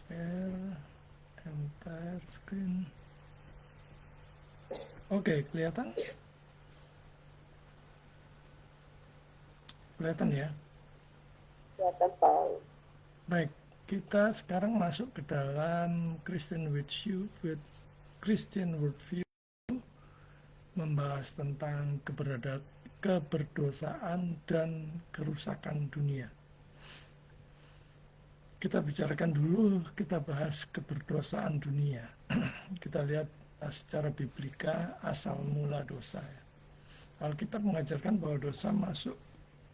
share entire screen. Oke, kelihatan? Kelihatan ya? Kelihatan Pak. Baik, kita sekarang masuk ke dalam Christian Worldview, membahas tentang keberdosaan dan kerusakan dunia. Kita bicarakan dulu, kita bahas keberdosaan dunia. Kita lihat secara biblika asal mula dosa. Alkitab mengajarkan bahwa dosa masuk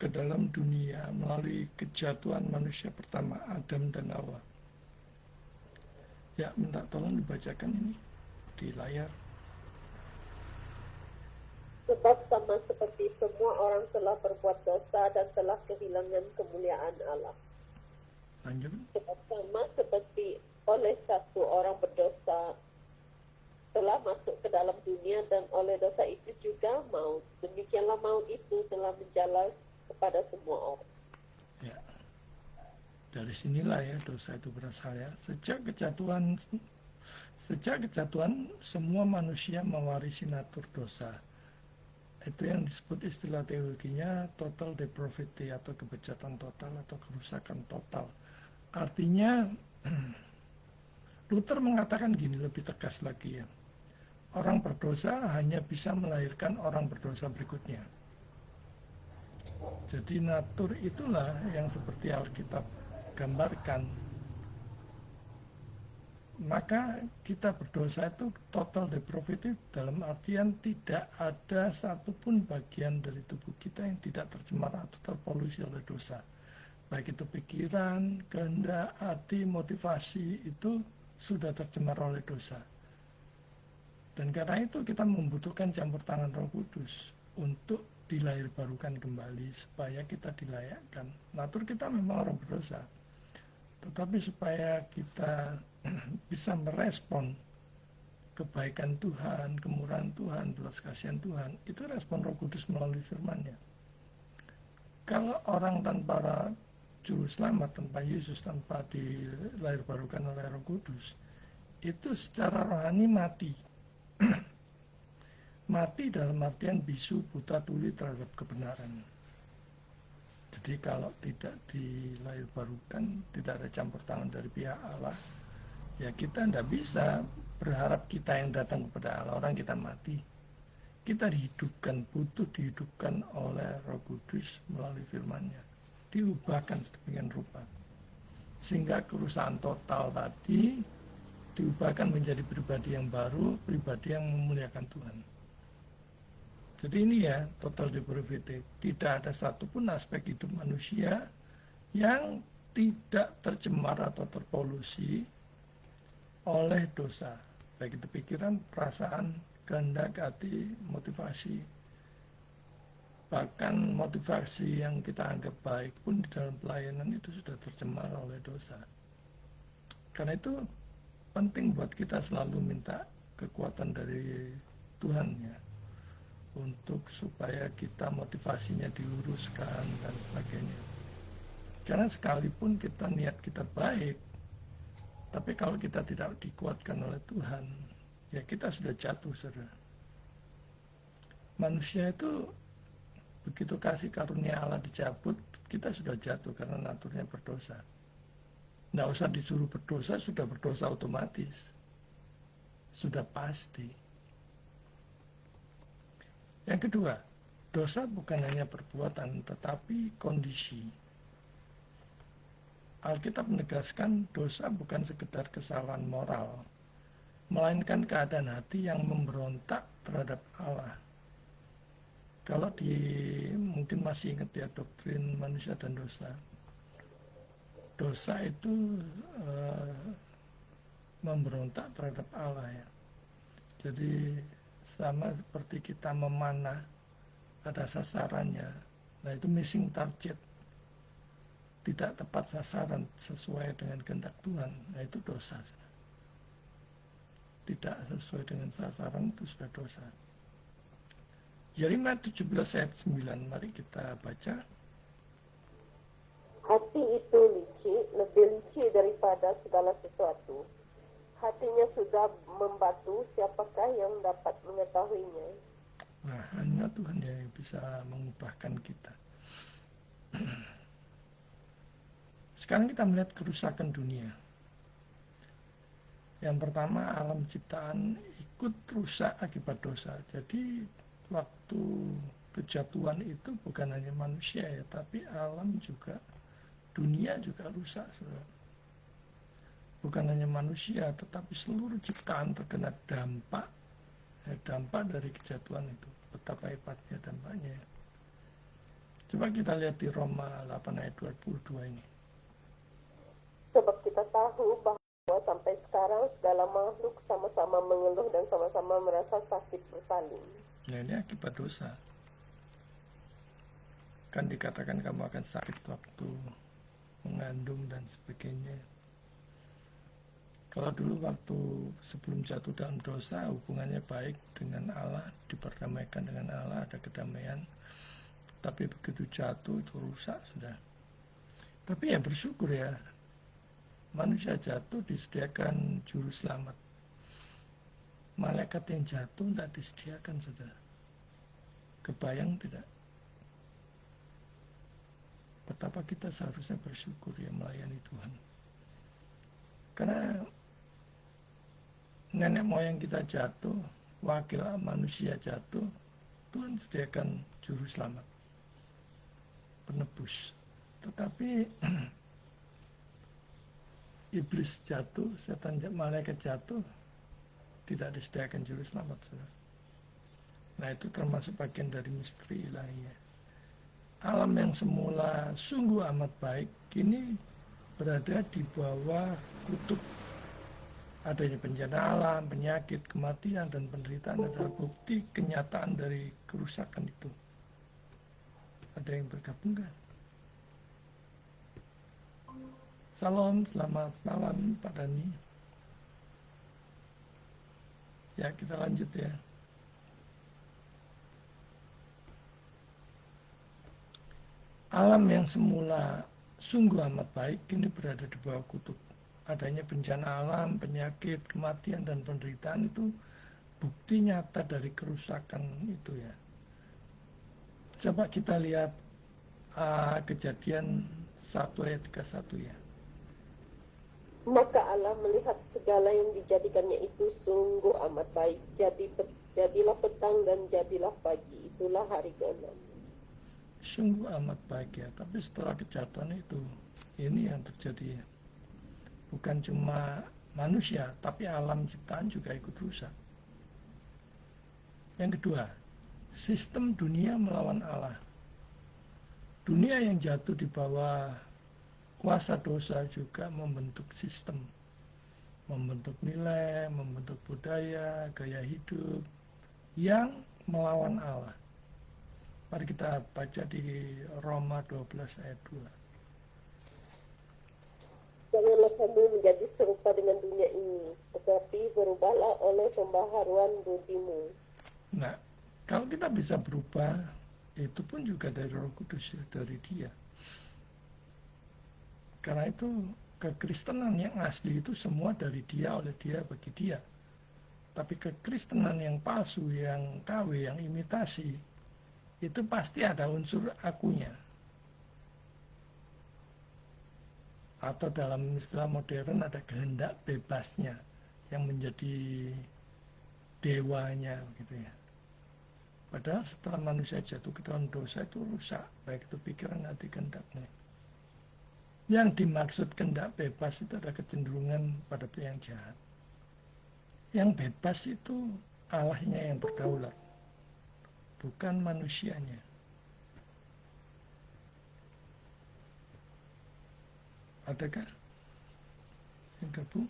ke dalam dunia melalui kejatuhan manusia pertama, Adam dan Hawa. Ya, minta tolong dibacakan ini di layar. Sebab sama seperti semua orang telah berbuat dosa dan telah kehilangan kemuliaan Allah. Lanjut. Sebab sama seperti oleh satu orang berdosa telah masuk ke dalam dunia dan oleh dosa itu juga maut. Demikianlah maut itu telah menjalar kepada semua orang. Ya, dari sinilah ya dosa itu berasal ya. Sejak kejatuhan semua manusia mewarisi natur dosa. Itu yang disebut istilah teologinya total depravity atau kebejatan total atau kerusakan total. Artinya Luther mengatakan gini lebih tegas lagi ya. Orang berdosa hanya bisa melahirkan orang berdosa berikutnya. Jadi natur itulah yang seperti Alkitab gambarkan. Maka kita berdosa itu total depravity dalam artian tidak ada satupun bagian dari tubuh kita yang tidak tercemar atau terpolusi oleh dosa. Baik itu pikiran, kehendak, hati, motivasi itu sudah tercemar oleh dosa. Dan karena itu kita membutuhkan campur tangan Roh Kudus untuk dilahirbarukan kembali supaya kita dilayakkan. Natur kita memang orang berdosa, tetapi supaya kita bisa merespon kebaikan Tuhan, kemurahan Tuhan, belas kasihan Tuhan, itu respon Roh Kudus melalui firman-Nya. Kalau orang tanpa juru selamat, tanpa Yesus, tanpa dilahirbarukan oleh Roh Kudus, itu secara rohani mati. Mati dalam artian bisu, buta, tuli terhadap kebenaran. Jadi kalau tidak dilahirbarukan, tidak ada campur tangan dari pihak Allah, ya kita tidak bisa berharap kita yang datang kepada Allah, orang kita mati. Kita dihidupkan, butuh dihidupkan oleh Roh Kudus melalui firman-Nya. Diubahkan sedemikian rupa. Sehingga kerusakan total tadi diubahkan menjadi pribadi yang baru, pribadi yang memuliakan Tuhan. Jadi ini ya total depravity. Tidak ada satupun aspek hidup manusia yang tidak tercemar atau terpolusi oleh dosa. Baik itu pikiran, perasaan, kehendak, hati, motivasi. Bahkan motivasi yang kita anggap baik pun di dalam pelayanan itu sudah tercemar oleh dosa. Karena itu penting buat kita selalu minta kekuatan dari Tuhan ya, untuk supaya kita motivasinya diluruskan dan sebagainya. Karena sekalipun kita niat kita baik, tapi kalau kita tidak dikuatkan oleh Tuhan, ya kita sudah jatuh, saudara. Manusia itu begitu kasih karunia Allah dicabut, kita sudah jatuh karena naturnya berdosa. Nggak usah disuruh berdosa, sudah berdosa otomatis. Sudah pasti. Yang kedua, dosa bukan hanya perbuatan, tetapi kondisi. Alkitab menegaskan dosa bukan sekedar kesalahan moral, melainkan keadaan hati yang memberontak terhadap Allah. Kalau mungkin masih ingat ya doktrin manusia dan dosa. Dosa itu memberontak terhadap Allah ya. Jadi sama seperti kita memanah, ada sasarannya. Nah itu missing target, tidak tepat sasaran sesuai dengan kehendak Tuhan. Nah itu dosa. Tidak sesuai dengan sasaran itu sudah dosa. Yeremia 17 ayat 9, mari kita baca. hati itu licik, lebih licik daripada segala sesuatu. Hatinya sudah membatu, siapakah yang dapat mengetahuinya? Nah, hanya Tuhan yang bisa mengubahkan kita. Sekarang kita melihat kerusakan dunia. Yang pertama, alam ciptaan ikut rusak akibat dosa. Jadi waktu kejatuhan itu bukan hanya manusia ya, tapi alam juga, dunia juga rusak. Saudara. Bukan hanya manusia, tetapi seluruh ciptaan terkena dampak dari kejatuhan itu. Betapa hebatnya dampaknya. Coba kita lihat di Roma 8 ayat 22 ini. Sebab kita tahu bahwa sampai sekarang segala makhluk sama-sama mengeluh dan sama-sama merasa sakit bersalin. Nah, ini akibat dosa. Kan dikatakan kamu akan sakit waktu mengandung dan sebagainya. Kalau dulu waktu sebelum jatuh dalam dosa, hubungannya baik dengan Allah, diperdamaikan dengan Allah, ada kedamaian. Tapi begitu jatuh itu rusak sudah. Tapi ya bersyukur ya, manusia jatuh disediakan juru selamat. Malaikat yang jatuh tidak disediakan, saudara. Kebayang tidak? Betapa kita seharusnya bersyukur ya melayani Tuhan. Karena nenek moyang kita jatuh, wakil manusia jatuh, Tuhan sediakan juru selamat, penebus. Tetapi iblis jatuh, setan, malaikat jatuh, tidak disediakan juru selamat. Saudara. Nah, itu termasuk bagian dari misteri ilahi. Alam yang semula sungguh amat baik, kini berada di bawah kutuk. Adanya bencana alam, penyakit, kematian, dan penderitaan adalah bukti kenyataan dari kerusakan itu. Ada yang bergabung kan? Salam, selamat malam Pak Dani. Ya, kita lanjut ya. Alam yang semula sungguh amat baik, kini berada di bawah kutuk. Adanya bencana alam, penyakit, kematian, dan penderitaan itu bukti nyata dari kerusakan itu ya. Coba kita lihat Kejadian 1 ayat 31 ya. Maka Allah melihat segala yang dijadikannya itu sungguh amat baik. Jadilah petang dan jadilah pagi. Itulah hari ke-6. Sungguh amat baik ya. Tapi setelah kejatuhan itu, ini yang terjadi ya. Bukan cuma manusia, tapi alam ciptaan juga ikut rusak. Yang kedua, sistem dunia melawan Allah. Dunia yang jatuh di bawah kuasa dosa juga membentuk sistem, membentuk nilai, membentuk budaya, gaya hidup yang melawan Allah. Mari kita baca di Roma 12 ayat 2. Janganlah kamu menjadi serupa dengan dunia ini, tetapi berubahlah oleh pembaharuan budimu. Nah, kalau kita bisa berubah, itu pun juga dari Roh Kudus ya, dari Dia. Karena itu kekristenan yang asli itu semua dari Dia, oleh Dia, bagi Dia. Tapi kekristenan yang palsu, yang KW, yang imitasi, itu pasti ada unsur akunya. Atau dalam istilah modern ada kehendak bebasnya yang menjadi dewanya gitu ya. Padahal setelah manusia jatuh ke dalam dosa itu rusak, baik itu pikiran, hati, kehendaknya. Yang dimaksud kehendak bebas itu ada kecenderungan pada yang jahat. Yang bebas itu Allahnya yang berdaulat, bukan manusianya. Adakah yang gabung?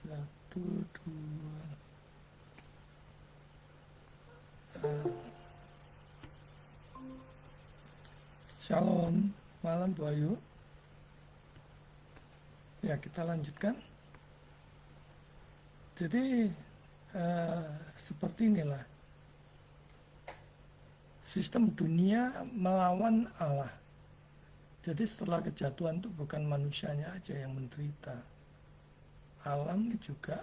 1, 2. Shalom, malam Bu Ayu. Ya, kita lanjutkan. Jadi seperti inilah sistem dunia melawan Allah. Jadi setelah kejatuhan itu bukan manusianya aja yang menderita, alam juga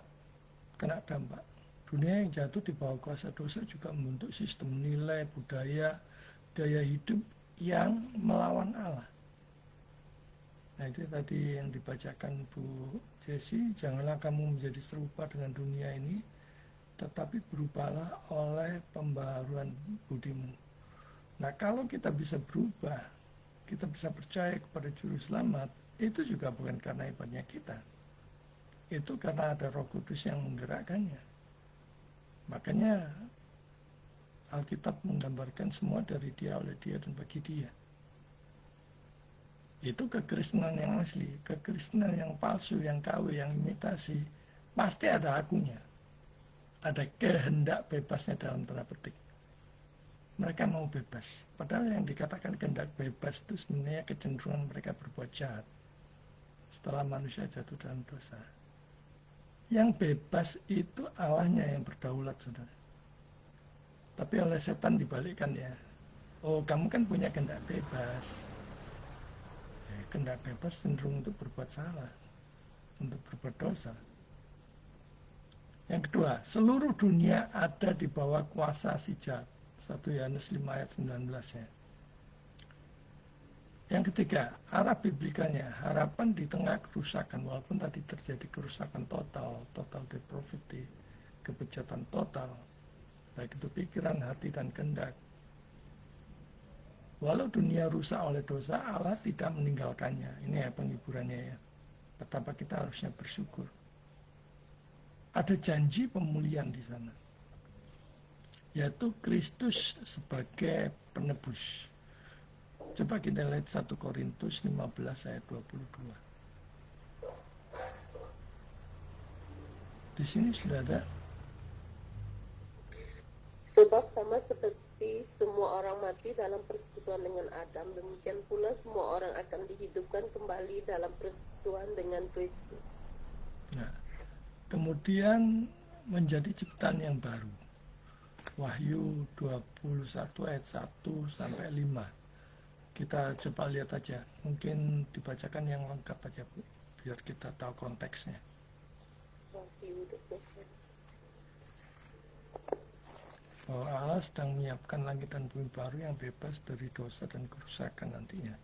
kena dampak. Dunia yang jatuh di bawah kuasa dosa juga membentuk sistem nilai, budaya, gaya hidup yang melawan Allah. Nah itu tadi yang dibacakan Bu Jesi, janganlah kamu menjadi serupa dengan dunia ini, tetapi berubahlah oleh pembaharuan budimu. Nah kalau kita bisa berubah, kita bisa percaya kepada Juru Selamat, itu juga bukan karena hebatnya kita. Itu karena ada Roh Kudus yang menggerakkannya. Makanya Alkitab menggambarkan semua dari Dia, oleh Dia, dan bagi Dia. Itu kekristenan yang asli. Kekristenan yang palsu, yang KW, yang imitasi, pasti ada akunya. Ada kehendak bebasnya dalam tanda petik. Mereka mau bebas. Padahal yang dikatakan kehendak bebas itu sebenarnya kecenderungan mereka berbuat jahat setelah manusia jatuh dalam dosa. Yang bebas itu Allahnya yang berdaulat, saudara. Tapi oleh setan dibalikkan ya. Oh, kamu kan punya kehendak bebas. Kehendak bebas cenderung untuk berbuat salah, untuk berbuat dosa. Yang kedua, seluruh dunia ada di bawah kuasa si jahat. 1 Yohanes 5 ayat 19 ya. Yang ketiga, arah biblikanya, harapan di tengah kerusakan, walaupun tadi terjadi kerusakan total depravity, kebejatan total, baik itu pikiran, hati, dan kehendak. Walau dunia rusak oleh dosa, Allah tidak meninggalkannya. Ini ya penghiburannya ya. Betapa kita harusnya bersyukur. Ada janji pemulihan di sana, yaitu Kristus sebagai penebus. Coba kita lihat 1 Korintus 15 ayat 22. Di sini sudah ada. Sebab sama seperti semua orang mati dalam persekutuan dengan Adam, demikian pula semua orang akan dihidupkan kembali dalam persekutuan dengan Kristus. Nah, kemudian menjadi ciptaan yang baru. Wahyu 21 ayat 1 sampai 5. Kita coba lihat aja, mungkin dibacakan yang lengkap aja Bu, biar kita tahu konteksnya. Wahyu 21. Bahwa Allah sedang menyiapkan langit dan bumi baru yang bebas dari dosa dan kerusakan nantinya.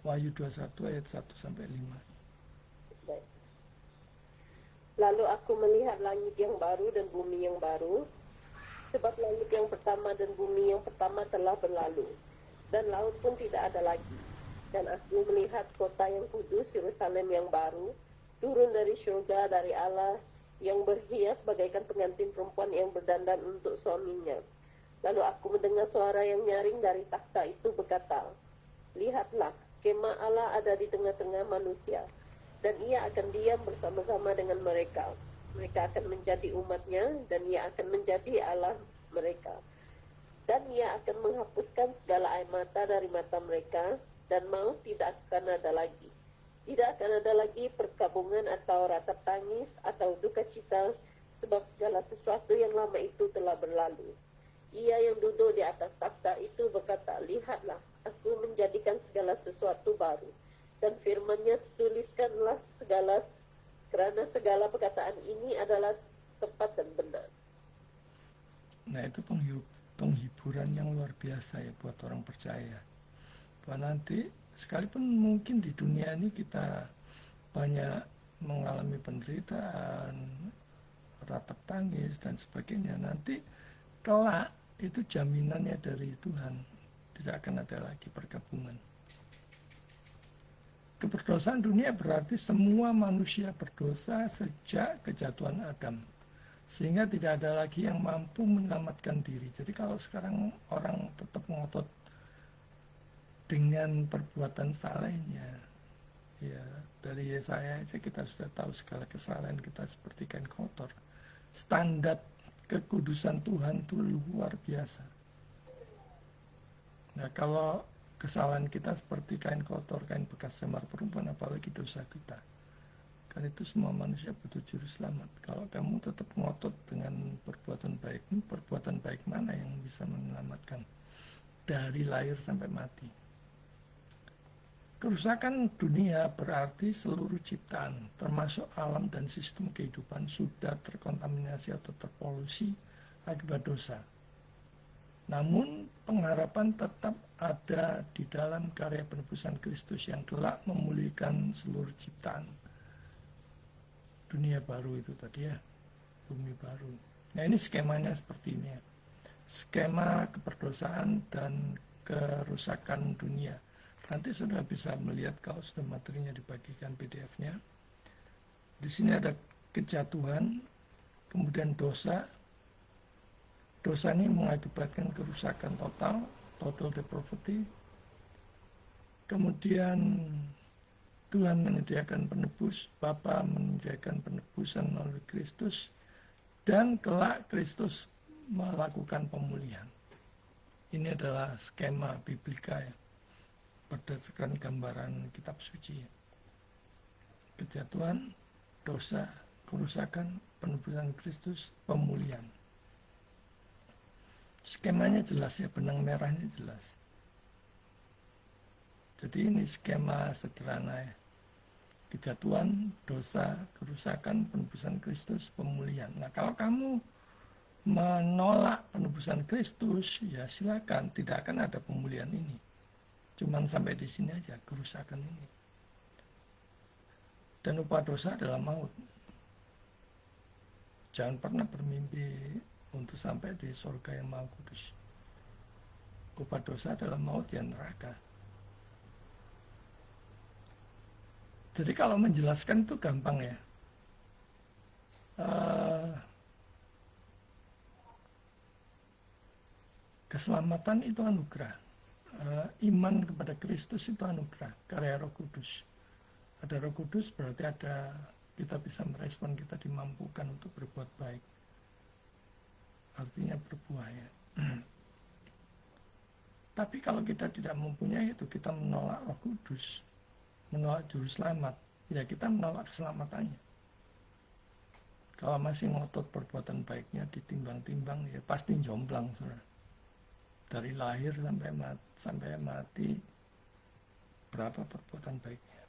Wahyu 21 ayat 1 sampai 5. Baik. Lalu aku melihat langit yang baru dan bumi yang baru, sebab langit yang pertama dan bumi yang pertama telah berlalu, dan laut pun tidak ada lagi. Dan aku melihat kota yang kudus, Yerusalem yang baru, turun dari surga dari Allah, yang berhias bagaikan pengantin perempuan yang berdandan untuk suaminya. Lalu aku mendengar suara yang nyaring dari takhta itu berkata, lihatlah, kemah Allah ada di tengah-tengah manusia, dan ia akan diam bersama-sama dengan mereka. Mereka akan menjadi umatnya, dan ia akan menjadi Allah mereka. Dan ia akan menghapuskan segala air mata dari mata mereka, dan maut tidak akan ada lagi. Tidak akan ada lagi perkabungan atau ratap tangis atau duka cita, sebab segala sesuatu yang lama itu telah berlalu. Ia yang duduk di atas takhta itu berkata, lihatlah, aku menjadikan segala sesuatu baru. Dan firman-Nya, tuliskanlah segala, kerana segala perkataan ini adalah tepat dan benar. Nah itu penghiburan yang luar biasa ya buat orang percaya. Bahwa nanti sekalipun mungkin di dunia ini kita banyak mengalami penderitaan, ratap tangis dan sebagainya, nanti kelak itu jaminannya dari Tuhan, tidak akan ada lagi perkabungan. Keberdosaan dunia berarti semua manusia berdosa sejak kejatuhan Adam, sehingga tidak ada lagi yang mampu menyelamatkan diri. Jadi kalau sekarang orang tetap ngotot dengan perbuatan salehnya, ya dari Yesaya aja kita sudah tahu segala kesalahan kita seperti kain kotor. Standar kekudusan Tuhan itu luar biasa. Nah kalau kesalahan kita seperti kain kotor, kain bekas semar perempuan, apalagi dosa kita, kan itu semua manusia butuh juru selamat. Kalau kamu tetap ngotot dengan perbuatan baikmu, perbuatan baik mana yang bisa menyelamatkan dari lahir sampai mati? Kerusakan dunia berarti seluruh ciptaan, termasuk alam dan sistem kehidupan, sudah terkontaminasi atau terpolusi akibat dosa. Namun pengharapan tetap ada di dalam karya penebusan Kristus yang kelak memulihkan seluruh ciptaan. Dunia baru itu tadi ya, bumi baru. Nah ini skemanya seperti ini ya. Skema keperdosaan dan kerusakan dunia. Nanti sudah bisa melihat kalau sudah materinya dibagikan PDF-nya. Di sini ada kejatuhan, kemudian dosa. Dosa ini mengakibatkan kerusakan total depravity. Kemudian Tuhan menyediakan penebus, Bapa menyediakan penebusan melalui Kristus, dan kelak Kristus melakukan pemulihan. Ini adalah skema biblika ya, berdasarkan gambaran kitab suci. Kejatuhan, dosa, kerusakan, penebusan Kristus, pemulihan. Skemanya jelas ya, benang merahnya jelas. Jadi ini skema sederhana ya. Kejatuhan, dosa, kerusakan, penebusan Kristus, pemulihan. Nah kalau kamu menolak penebusan Kristus, ya silakan, tidak akan ada pemulihan ini. Cuman sampai di sini aja, kerusakan ini. Dan upah dosa adalah maut. Jangan pernah bermimpi untuk sampai di surga yang Maha Kudus. Upah dosa adalah maut yang neraka. Jadi kalau menjelaskan itu gampang ya. Keselamatan itu anugerah. Iman kepada Kristus itu anugerah, karya Roh Kudus. Ada Roh Kudus berarti ada, kita bisa merespon, kita dimampukan untuk berbuat baik. Artinya berbuah ya. Tapi kalau kita tidak mempunyai itu, kita menolak Roh Kudus, menolak juru selamat, ya kita menolak keselamatannya. Kalau masih ngotot perbuatan baiknya ditimbang-timbang, ya pasti jomplang, saudara. Dari lahir sampai mati, berapa perbuatan baiknya.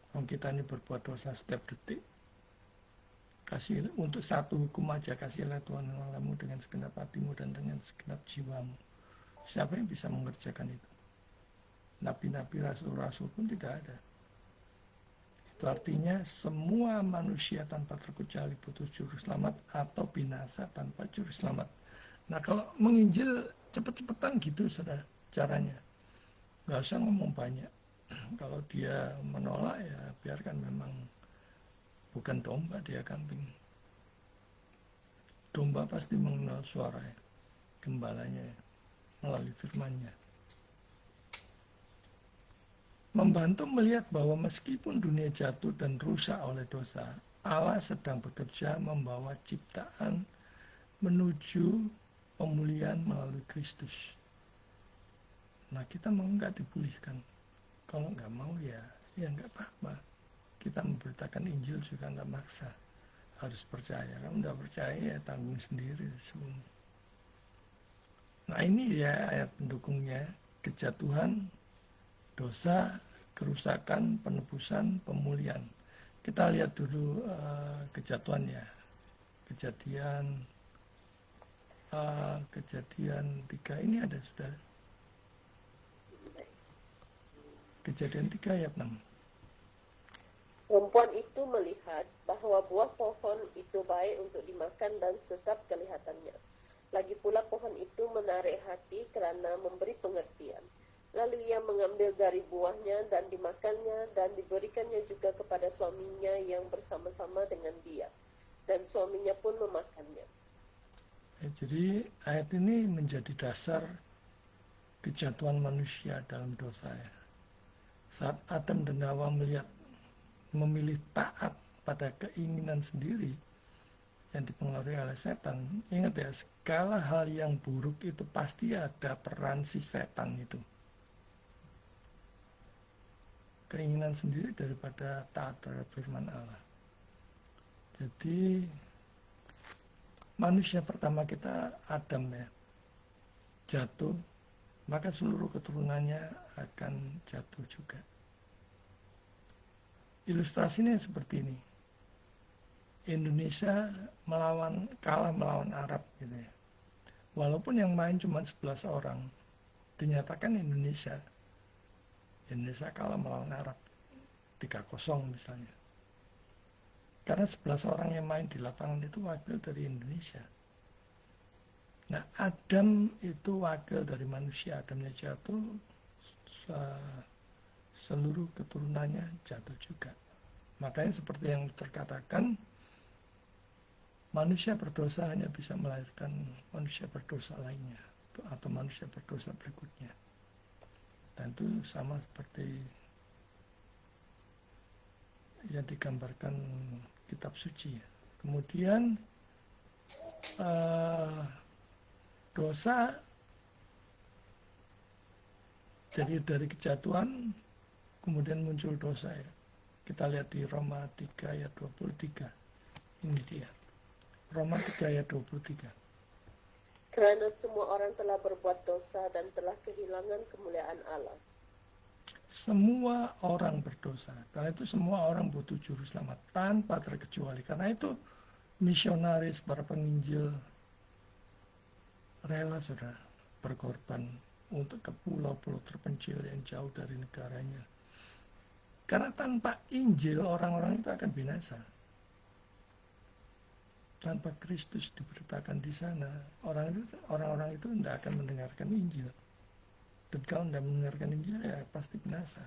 Kalau kita ini berbuat dosa setiap detik, kasih untuk satu hukum aja, kasihlah Tuhan Allahmu dengan segenap hatimu dan dengan segenap jiwamu. Siapa yang bisa mengerjakan itu? Nabi-nabi, rasul-rasul pun tidak ada. Itu artinya semua manusia tanpa terkecuali butuh juru selamat atau binasa tanpa juru selamat. Nah kalau menginjil cepet-cepetan gitu saudara caranya. Gak usah ngomong banyak. Kalau dia menolak ya biarkan, memang bukan domba, dia kambing. Domba pasti mengenal suara ya, gembalanya ya, melalui firman-Nya. Membantu melihat bahwa meskipun dunia jatuh dan rusak oleh dosa, Allah sedang bekerja membawa ciptaan menuju pemulihan melalui Kristus. Nah kita mau nggak dipulihkan? Kalau nggak mau ya nggak apa-apa. Kita memberitakan Injil juga nggak maksa. Harus percaya. Kalau nggak percaya ya tanggung sendiri semua. Nah ini ya ayat pendukungnya. Kejatuhan, dosa, kerusakan, penebusan, pemulihan. Kita lihat dulu kejatuhan ya. Kejadian 3 ini ada sudah. Kejadian 3 ayat 6. Perempuan itu melihat bahwa buah pohon itu baik untuk dimakan dan sedap kelihatannya. Lagi pula pohon itu menarik hati kerana memberi pengertian. Lalu ia mengambil dari buahnya dan dimakannya dan diberikannya juga kepada suaminya yang bersama-sama dengan dia. Dan suaminya pun memakannya. Ya, jadi ayat ini menjadi dasar kejatuhan manusia dalam dosa ya. Saat Adam dan Hawa memilih taat pada keinginan sendiri yang dipengaruhi oleh setan, ingat ya, segala hal yang buruk itu pasti ada peran si setan itu. Keinginan sendiri daripada taat terhadap firman Allah. Jadi manusia pertama kita Adam ya, jatuh maka seluruh keturunannya akan jatuh juga. Ilustrasinya seperti ini. Indonesia kalah melawan Arab gitu ya. Walaupun yang main cuma 11 orang, dinyatakan Indonesia kalah melawan Arab 3-0 misalnya. Karena 11 orang yang main di lapangan itu wakil dari Indonesia. Nah, Adam itu wakil dari manusia. Adamnya jatuh, seluruh keturunannya jatuh juga. Makanya seperti yang terkatakan, manusia berdosa hanya bisa melahirkan manusia berdosa lainnya atau manusia berdosa berikutnya. Dan itu sama seperti yang digambarkan kitab suci. Kemudian dosa, jadi dari kejatuhan kemudian muncul dosa ya. Kita lihat di Roma 3 ayat 23. Ini dia. Roma 3 ayat 23. Karena semua orang telah berbuat dosa dan telah kehilangan kemuliaan Allah. Semua orang berdosa. Karena itu semua orang butuh juru selamat tanpa terkecuali. Karena itu misionaris, para penginjil rela saudara berkorban untuk ke pulau-pulau terpencil yang jauh dari negaranya. Karena tanpa Injil orang-orang itu akan binasa. Tanpa Kristus diberitakan di sana, orang-orang itu tidak akan mendengarkan Injil. Dan kalau tidak mendengarkan Injil, ya pasti binasa.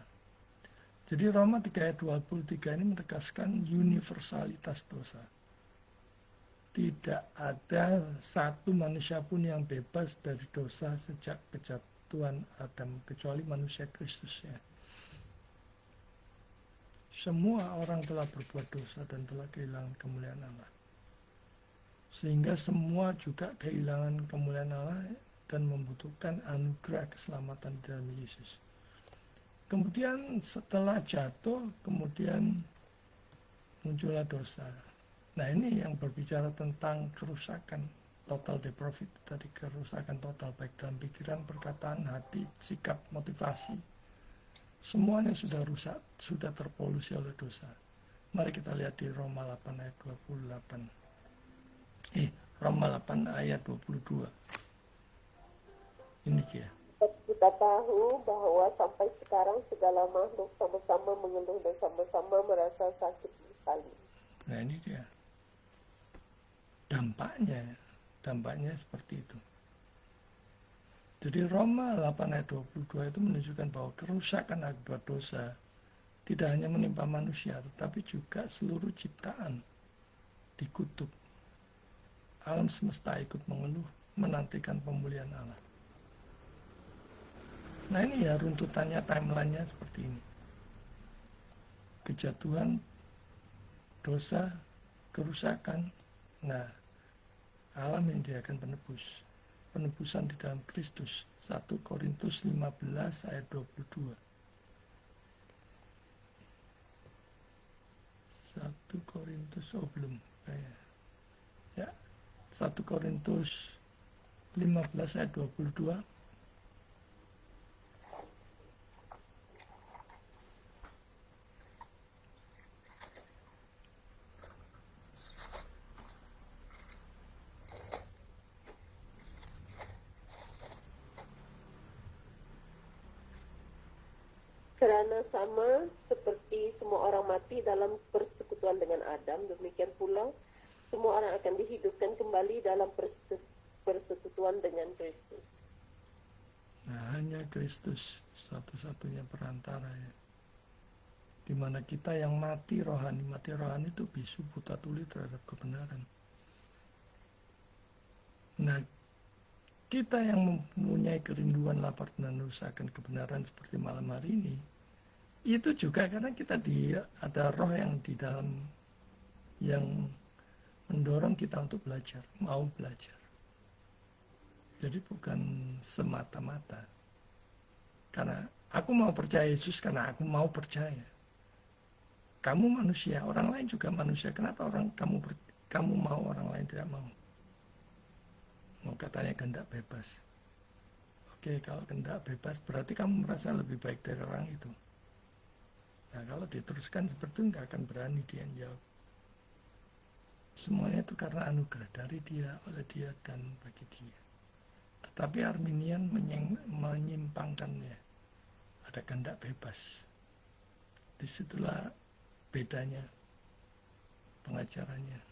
Jadi Roma 3 ayat 23 ini menegaskan universalitas dosa. Tidak ada satu manusia pun yang bebas dari dosa sejak kejatuhan Adam, kecuali manusia Kristus ya. Semua orang telah berbuat dosa dan telah kehilangan kemuliaan Allah. Sehingga semua juga kehilangan kemuliaan Allah dan membutuhkan anugerah keselamatan dalam Yesus. Kemudian setelah jatuh, kemudian muncullah dosa. Nah ini yang berbicara tentang kerusakan total depravity, tadi kerusakan total baik dalam pikiran, perkataan, hati, sikap, motivasi. Semuanya sudah rusak, sudah terpolusi oleh dosa. Mari kita lihat di Roma 8 ayat 28. Roma 8 ayat 22. Ini dia. Kita tahu bahwa sampai sekarang segala makhluk sama-sama mengeluh dan sama-sama merasa sakit bersalin. Nah ini dia. Dampaknya seperti itu. Jadi Roma 8 ayat 22 itu menunjukkan bahwa kerusakan akibat dosa tidak hanya menimpa manusia, tetapi juga seluruh ciptaan dikutuk. Alam semesta ikut mengeluh, menantikan pemulihan Allah. Nah ini ya runtutannya, timelinenya seperti ini. Kejatuhan, dosa, kerusakan. Nah, alam yang dia akan penebus. Penebusan di dalam Kristus. 1 Korintus 15 ayat 22. 1 Korintus, belum. Ya, 1 Korintus 15 ayat 22. Karena sama seperti semua orang mati dalam persekutuan dengan Adam, demikian pula semua orang akan dihidupkan kembali dalam persekutuan dengan Kristus. Nah, hanya Kristus satu-satunya perantara ya. Di mana kita yang mati rohani itu bisu, buta tuli terhadap kebenaran. Nah, kita yang mempunyai kerinduan, lapar dan haus akan kebenaran seperti malam hari ini, itu juga karena kita ada roh yang di dalam yang mendorong kita untuk belajar, mau belajar. Jadi bukan semata-mata karena aku mau percaya Yesus karena aku mau percaya. Kamu manusia, orang lain juga manusia. Kenapa kamu mau, orang lain tidak mau? Mau katanya kehendak bebas. Oke, kalau kehendak bebas berarti kamu merasa lebih baik dari orang itu. Nah, kalau diteruskan seperti itu nggak akan berani dia jawab. Semuanya itu karena anugerah dari dia, oleh dia, dan bagi dia. Tetapi Arminian menyimpangkannya. Ada kehendak bebas. Disitulah bedanya pengajarannya.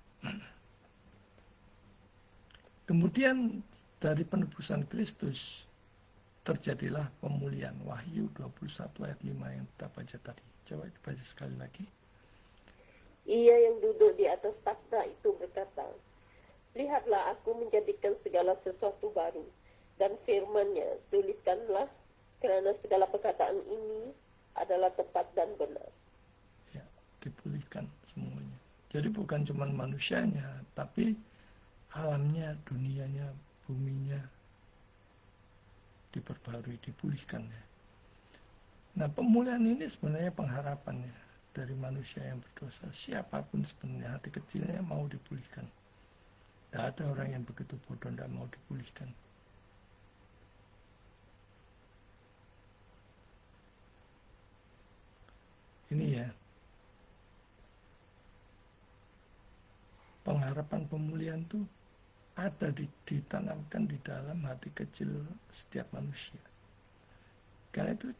Kemudian dari penebusan Kristus terjadilah pemulihan. Wahyu 21 ayat 5 yang kita baca tadi. Coba dibaca sekali lagi. Ia yang duduk di atas takhta itu berkata, lihatlah aku menjadikan segala sesuatu baru. Dan firman-Nya, tuliskanlah, kerana segala perkataan ini adalah tepat dan benar. Ya, dipulihkan semuanya. Jadi bukan cuma manusianya, tapi alamnya, dunianya, buminya diperbarui, dipulihkan ya. Nah, pemulihan ini sebenarnya pengharapannya dari manusia yang berdosa. Siapapun sebenarnya hati kecilnya mau dipulihkan. Tidak ada orang yang begitu bodoh tidak mau dipulihkan. Ini ya, pengharapan pemulihan itu ada ditanamkan di dalam hati kecil setiap manusia. Karena itu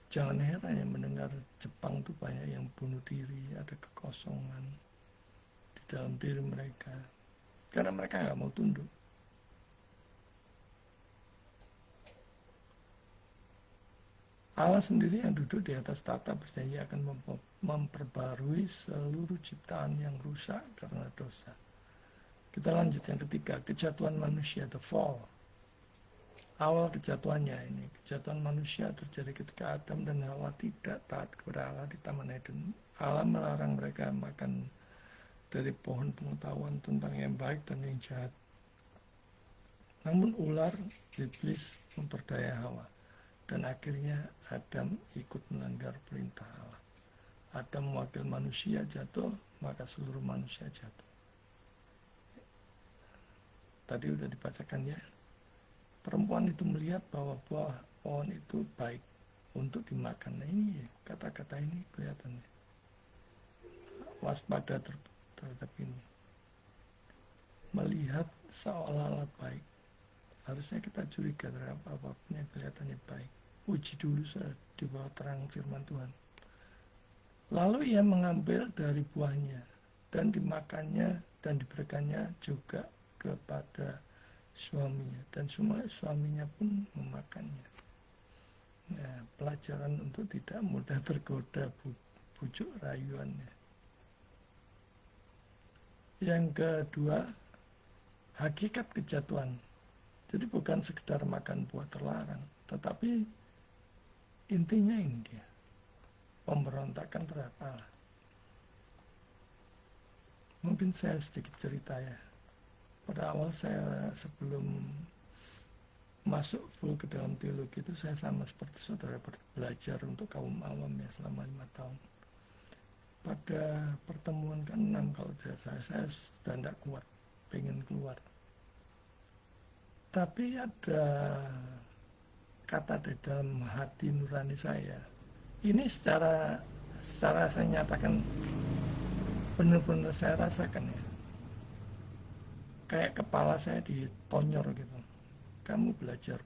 jangan heran ya mendengar Jepang itu banyak yang bunuh diri, ada kekosongan di dalam diri mereka. Karena mereka nggak mau tunduk. Allah sendiri yang duduk di atas tahta berjanji akan memperbarui seluruh ciptaan yang rusak karena dosa. Kita lanjut yang ketiga, kejatuhan manusia, the fall. Awal kejatuhannya ini, kejatuhan manusia terjadi ketika Adam dan Hawa tidak taat kepada Allah di Taman Eden. Allah melarang mereka makan dari pohon pengetahuan tentang yang baik dan yang jahat. Namun ular, iblis memperdaya Hawa. Dan akhirnya Adam ikut melanggar perintah Allah. Adam mewakil manusia jatuh, maka seluruh manusia jatuh. Tadi udah dibacakan ya. Perempuan itu melihat bahwa buah pohon itu baik untuk dimakan. Nah ini ya, kata-kata ini kelihatannya. Waspada terhadap ini. Melihat seolah-olah baik. Harusnya kita curiga terhadap apapun yang kelihatannya baik. Uji dulu di bawah terang firman Tuhan. Lalu ia mengambil dari buahnya dan dimakannya dan diberikannya juga kepada suaminya. Dan suaminya pun memakannya. Nah, pelajaran untuk tidak mudah tergoda bujuk rayuannya. Yang kedua, hakikat kejatuhan. Jadi bukan sekedar makan buah terlarang, tetapi intinya ini dia, pemberontakan terhadap Allah. Mungkin saya sedikit cerita ya. Pada awal saya sebelum masuk full ke dalam teologi itu saya sama seperti saudara belajar untuk kaum awam ya selama 5 tahun. Pada pertemuan ke-6 kalau tidak saya sudah tidak kuat, pengen keluar. Tapi ada kata di dalam hati nurani saya. Ini secara saya nyatakan benar-benar saya rasakan ya. Kayak kepala saya ditonyor gitu. Kamu belajar.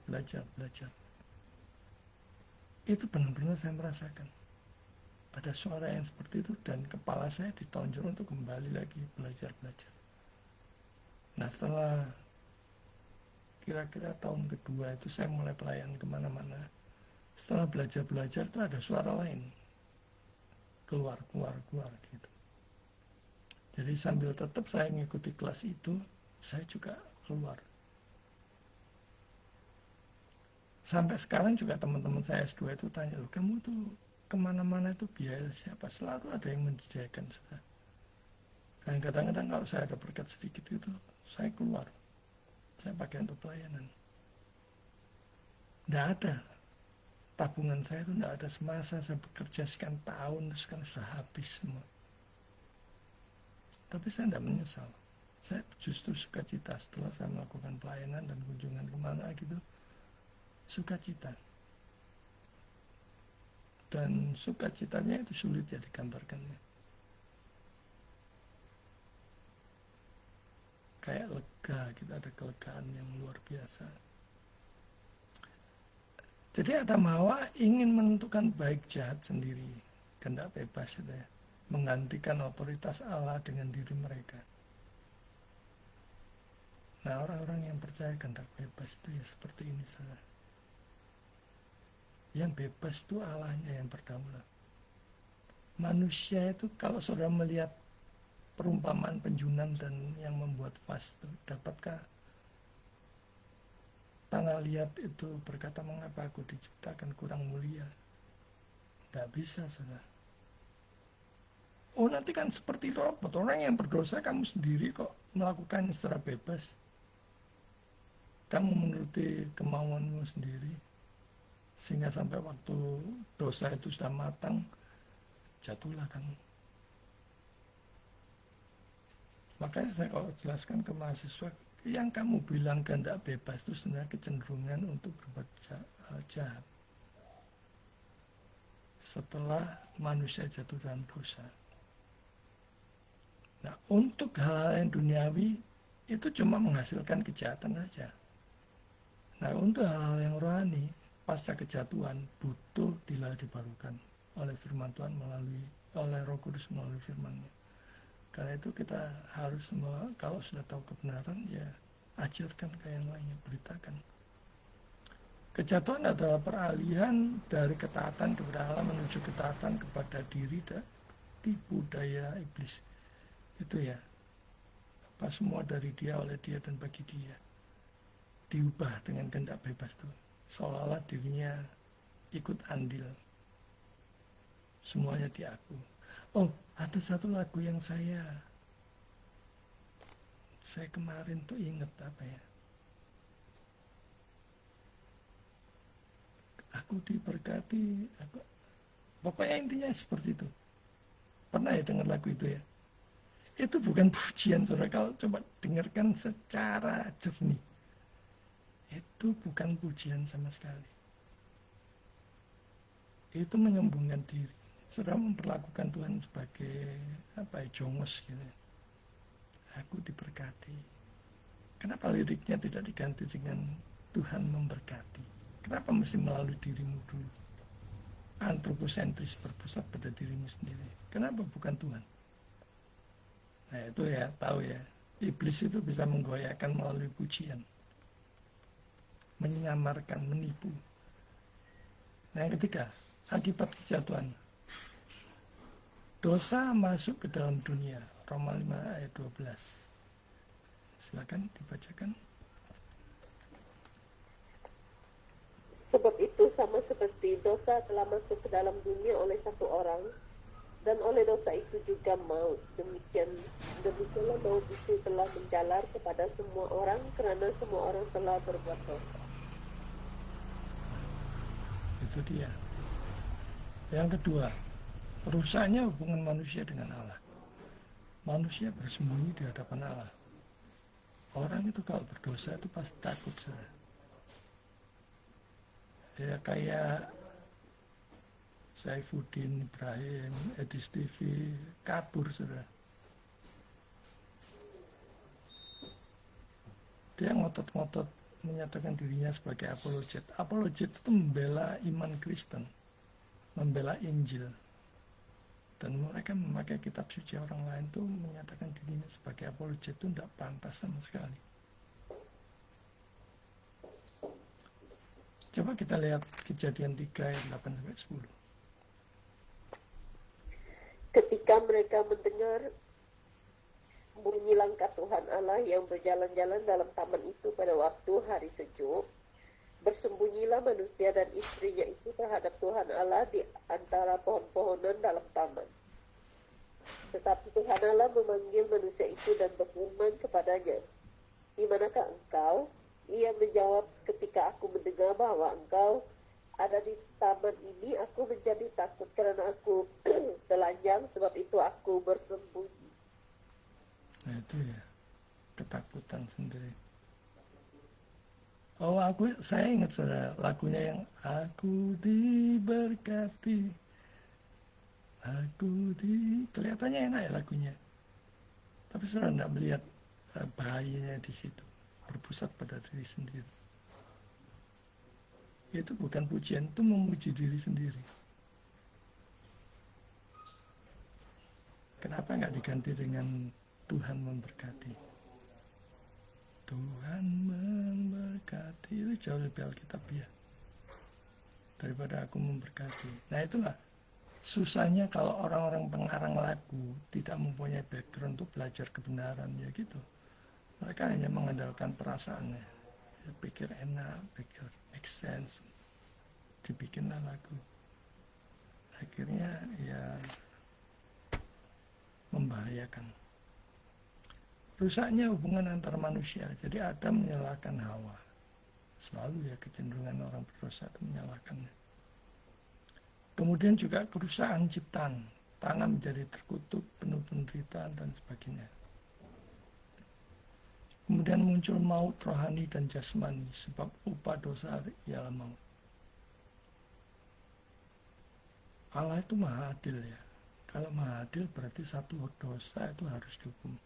Itu benar-benar saya merasakan. Ada suara yang seperti itu dan kepala saya ditonjol untuk kembali lagi belajar. Nah setelah kira-kira tahun kedua itu saya mulai pelayan kemana-mana. Setelah belajar itu ada suara lain. Keluar gitu. Jadi sambil tetap saya mengikuti kelas itu, saya juga keluar. Sampai sekarang juga teman-teman saya S2 itu tanya, loh kamu tuh kemana-mana itu biaya siapa? Selalu ada yang menyediakan. Dan kadang-kadang kalau saya ada berkat sedikit itu, saya keluar. Saya pakai untuk pelayanan. Tidak ada. Tabungan saya itu tidak ada semasa saya bekerja sekian tahun, terus kan sudah habis semua. Tapi saya tidak menyesal. Saya justru sukacita setelah saya melakukan pelayanan dan kunjungan kemana gitu. sukacita. Dan sukacitanya itu sulit ya digambarkannya. Kayak lega, kita ada kelegaan yang luar biasa. Jadi Adam Hawa ingin menentukan baik jahat sendiri, kehendak bebas itu ya, menggantikan otoritas Allah dengan diri mereka. Nah, orang-orang yang percaya kehendak bebas itu ya seperti ini saja. Yang bebas itu Allahnya yang berdaulat. Manusia itu kalau saudara melihat perumpamaan penjunan dan yang membuat vas itu, dapatkah tanah liat itu berkata, mengapa aku diciptakan kurang mulia? Tidak bisa, saudara. Oh, nanti kan seperti robot. Orang yang berdosa kamu sendiri kok melakukannya secara bebas. Kamu menuruti kemauanmu sendiri. Sehingga sampai waktu dosa itu sudah matang, jatuhlah kamu. Makanya saya kalau jelaskan ke mahasiswa, yang kamu bilang kehendak bebas itu sebenarnya kecenderungan untuk berbuat jahat. Setelah manusia jatuh dalam dosa. Nah, untuk hal-hal yang duniawi, itu cuma menghasilkan kejahatan saja. Nah, untuk hal-hal yang rohani, pasca kejatuhan butuh dibarukan oleh firman Tuhan oleh Roh Kudus melalui firman-Nya. Karena itu kita harus kalau sudah tahu kebenaran ya ajarkan ke yang lainnya, beritakan. Kejatuhan adalah peralihan dari ketaatan kepada Allah menuju ketaatan kepada diri dan tipu daya iblis. Itu ya. Apa semua dari dia, oleh dia, dan bagi dia. Diubah dengan kehendak bebas itu. Seolah-olah dirinya ikut andil. Semuanya di aku. Oh, ada satu lagu yang saya kemarin tuh inget apa ya. Aku diberkati, pokoknya intinya seperti itu. Pernah ya dengar lagu itu ya? Itu bukan pujian, saudara. Kalau coba dengarkan secara jernih, itu bukan pujian sama sekali. Itu menyombongkan diri. Saudara memperlakukan Tuhan sebagai jongos gitu. Aku diberkati. Kenapa liriknya tidak diganti dengan Tuhan memberkati? Kenapa mesti melalui dirimu dulu? Antroposentris, berpusat pada dirimu sendiri. Kenapa bukan Tuhan? Nah itu ya, tahu ya. Iblis itu bisa menggoyahkan melalui pujian. Menyamarkan, menipu. Nah yang ketiga, akibat kejatuhan. Dosa masuk ke dalam dunia. Roma 5 ayat 12. Silakan dibacakan. Sebab itu sama seperti dosa telah masuk ke dalam dunia oleh satu orang, dan oleh dosa itu juga maut. Demikianlah maut itu telah menjalar kepada semua orang, karena semua orang telah berbuat dosa. Itu dia. Yang kedua, rusaknya hubungan manusia dengan Allah. Manusia bersembunyi di hadapan Allah. Orang itu kalau berdosa itu pasti takut, saudara. Ya kayak Saifuddin Ibrahim, Edis TV, kabur, saudara. Dia ngotot-ngotot menyatakan dirinya sebagai apologet. Apologet itu membela iman Kristen, membela Injil. Dan mereka memakai kitab suci orang lain itu menyatakan dirinya sebagai apologet itu tidak pantas sama sekali. Coba kita lihat Kejadian 3 ayat 8-10. Ketika mereka mendengar bunyi langkah Tuhan Allah yang berjalan-jalan dalam taman itu pada waktu hari sejuk, bersembunyilah manusia dan istrinya itu terhadap Tuhan Allah di antara pohon-pohonan dalam taman. Tetapi Tuhan Allah memanggil manusia itu dan berfirman kepadanya, "Di manakah engkau?" Ia menjawab, "Ketika aku mendengar bahwa engkau ada di taman ini, aku menjadi takut karena aku telanjang, sebab itu aku bersembunyi." Nah itu ya, ketakutan sendiri. Oh, saya ingat saudara lagunya yang aku diberkati, kelihatannya enak ya lagunya. Tapi saudara tidak melihat bahayanya di situ, berpusat pada diri sendiri. Itu bukan pujian, itu memuji diri sendiri. Kenapa nggak diganti dengan Tuhan memberkati? Tuhan memberkati, itu jauh lebih alkitabiah daripada aku memberkati. Nah itulah susahnya kalau orang-orang pengarang lagu tidak mempunyai background untuk belajar kebenaran, ya gitu. Mereka hanya mengandalkan perasaannya, ya, pikir enak, pikir make sense, dibikinlah lagu. Akhirnya ya membahayakan. Rusaknya hubungan antar manusia. Jadi Adam menyalahkan Hawa. Selalu ya kecenderungan orang berdosa itu menyalahkannya. Kemudian juga kerusakan ciptaan. Tanah menjadi terkutuk, penuh penderitaan dan sebagainya. Kemudian muncul maut rohani dan jasmani, sebab upah dosa ialah maut. Allah itu maha adil ya. Kalau maha adil berarti satu dosa itu harus dihukum.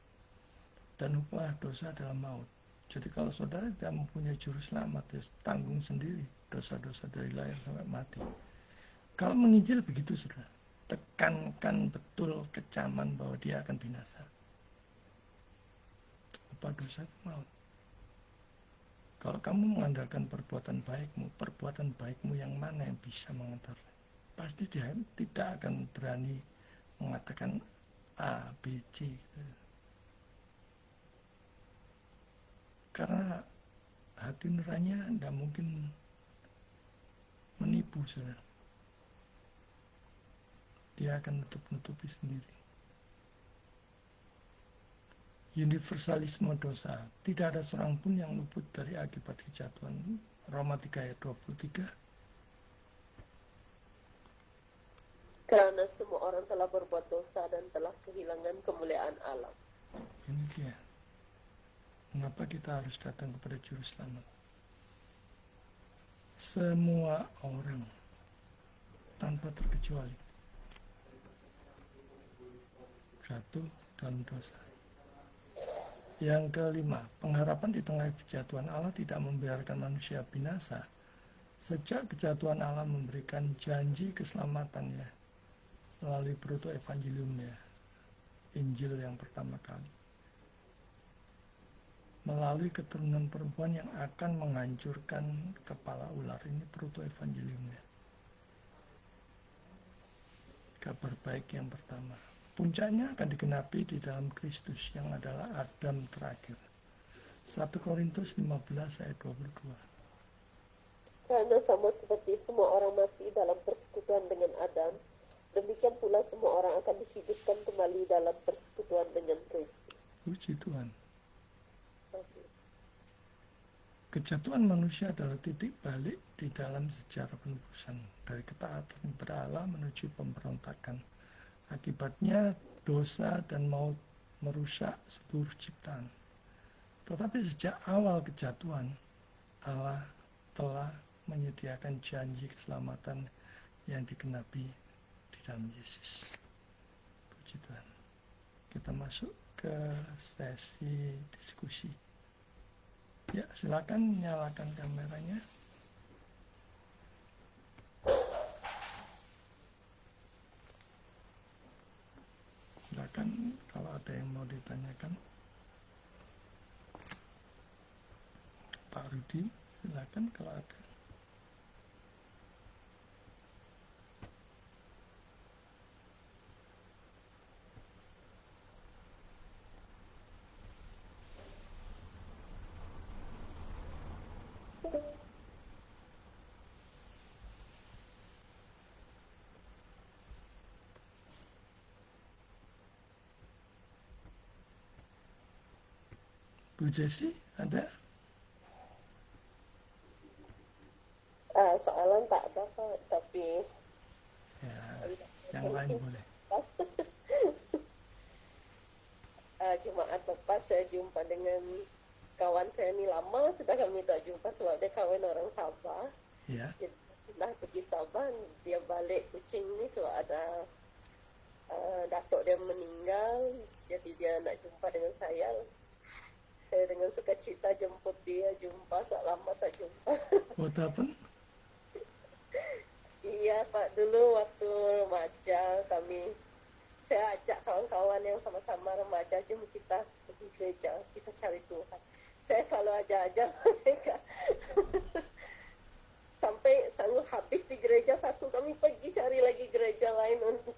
Dan upah dosa adalah maut. Jadi kalau saudara tidak mempunyai juru selamat, ya tanggung sendiri dosa-dosa dari lahir sampai mati. Kalau menginjil begitu saudara, tekankan betul kecaman bahwa dia akan binasa. Upah dosa itu maut. Kalau kamu mengandalkan perbuatan baikmu yang mana yang bisa mengantar? Pasti dia tidak akan berani mengatakan A, B, C. Karena hati nuraninya tidak mungkin menipu, saudara. Dia akan nutupi sendiri. Universalisme dosa. Tidak ada seorang pun yang luput dari akibat kejatuhan. Roma 3 ayat 23. Karena semua orang telah berbuat dosa dan telah kehilangan kemuliaan Allah. Ini dia. Mengapa kita harus datang kepada Juru Selamat? Semua orang tanpa terkecuali jatuh dalam dosa. Yang kelima, pengharapan di tengah kejatuhan Allah tidak membiarkan manusia binasa. Sejak kejatuhan Allah memberikan janji keselamatannya melalui proto evangeliumnya, Injil yang pertama kali. Melalui keturunan perempuan yang akan menghancurkan kepala ular, ini proto evangeliumnya. Kabar baik yang pertama. Puncaknya akan digenapi di dalam Kristus yang adalah Adam terakhir. 1 Korintus 15 ayat 22. Karena sama seperti semua orang mati dalam persekutuan dengan Adam, demikian pula semua orang akan dihidupkan kembali dalam persekutuan dengan Kristus. Puji Tuhan. Kejatuhan manusia adalah titik balik di dalam sejarah penebusan dari ketaatan kepada Allah menuju pemberontakan. Akibatnya dosa dan maut merusak seluruh ciptaan. Tetapi sejak awal kejatuhan, Allah telah menyediakan janji keselamatan yang digenapi di dalam Yesus. Puji Tuhan. Kita masuk ke sesi diskusi. Ya, silakan nyalakan kameranya. Silakan kalau ada yang mau ditanyakan. Pak Rudi, silakan kalau ada. Bu Jesi, ada? Soalan tak ada Pak, tapi Ya, yang lain boleh. Jumaat lepas saya jumpa dengan kawan saya ini lama sudah kami tak jumpa, sebab dia kawan orang Sabah. Ya. Dia dah pergi Sabah, dia balik Kuching ni sebab ada datuk dia meninggal, jadi dia nak jumpa dengan saya. Saya dengan sukacita jemput dia jumpa, sebab lama tak jumpa. What happened? Iya Pak, dulu waktu remaja saya ajak kawan-kawan yang sama-sama remaja, jom kita pergi gereja, kita cari Tuhan. Saya selalu ajak mereka. Sampai selalu habis di gereja satu, kami pergi cari lagi gereja lain untuk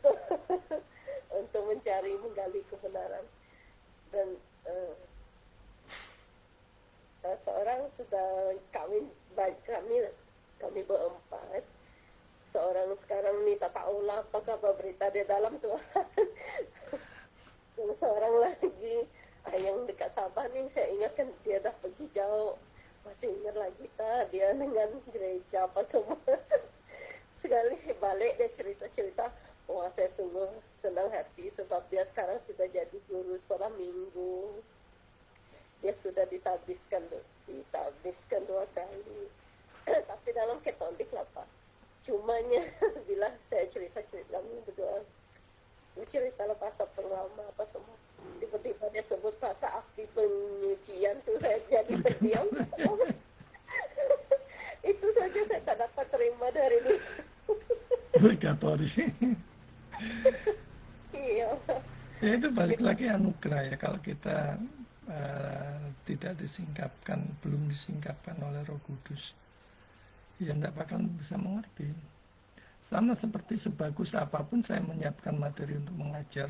untuk mencari, menggali kebenaran. Dan seorang sudah kawin, kami berempat. Seorang sekarang ni tak tahulah apa kabar berita dia dalam Tuhan. Dan seorang lagi yang dekat Sabah ni, saya ingatkan dia dah pergi jauh. Masih ingat lagi tak dia dengan gereja apa semua. Sekali balik dia cerita-cerita, wah saya sungguh senang hati sebab dia sekarang sudah jadi guru sekolah minggu. Dia sudah ditabiskan 2 kali. Tapi dalam Katolik lah Pak. Cumanya bila saya cerita-cerita kami berdua bercerita lah pasal pengalaman apa semua, tiba-tiba dia sebut pasal api penyucian tu, saya jadi terdiam. Itu saja saya tak dapat terima dari dia. Obligatory. Iya. Ya itu balik lagi anugerah ya, kalau kita tidak disingkapkan, belum disingkapkan oleh Roh Kudus, ya tidak bakal bisa mengerti. Sama seperti sebagus apapun saya menyiapkan materi untuk mengajar,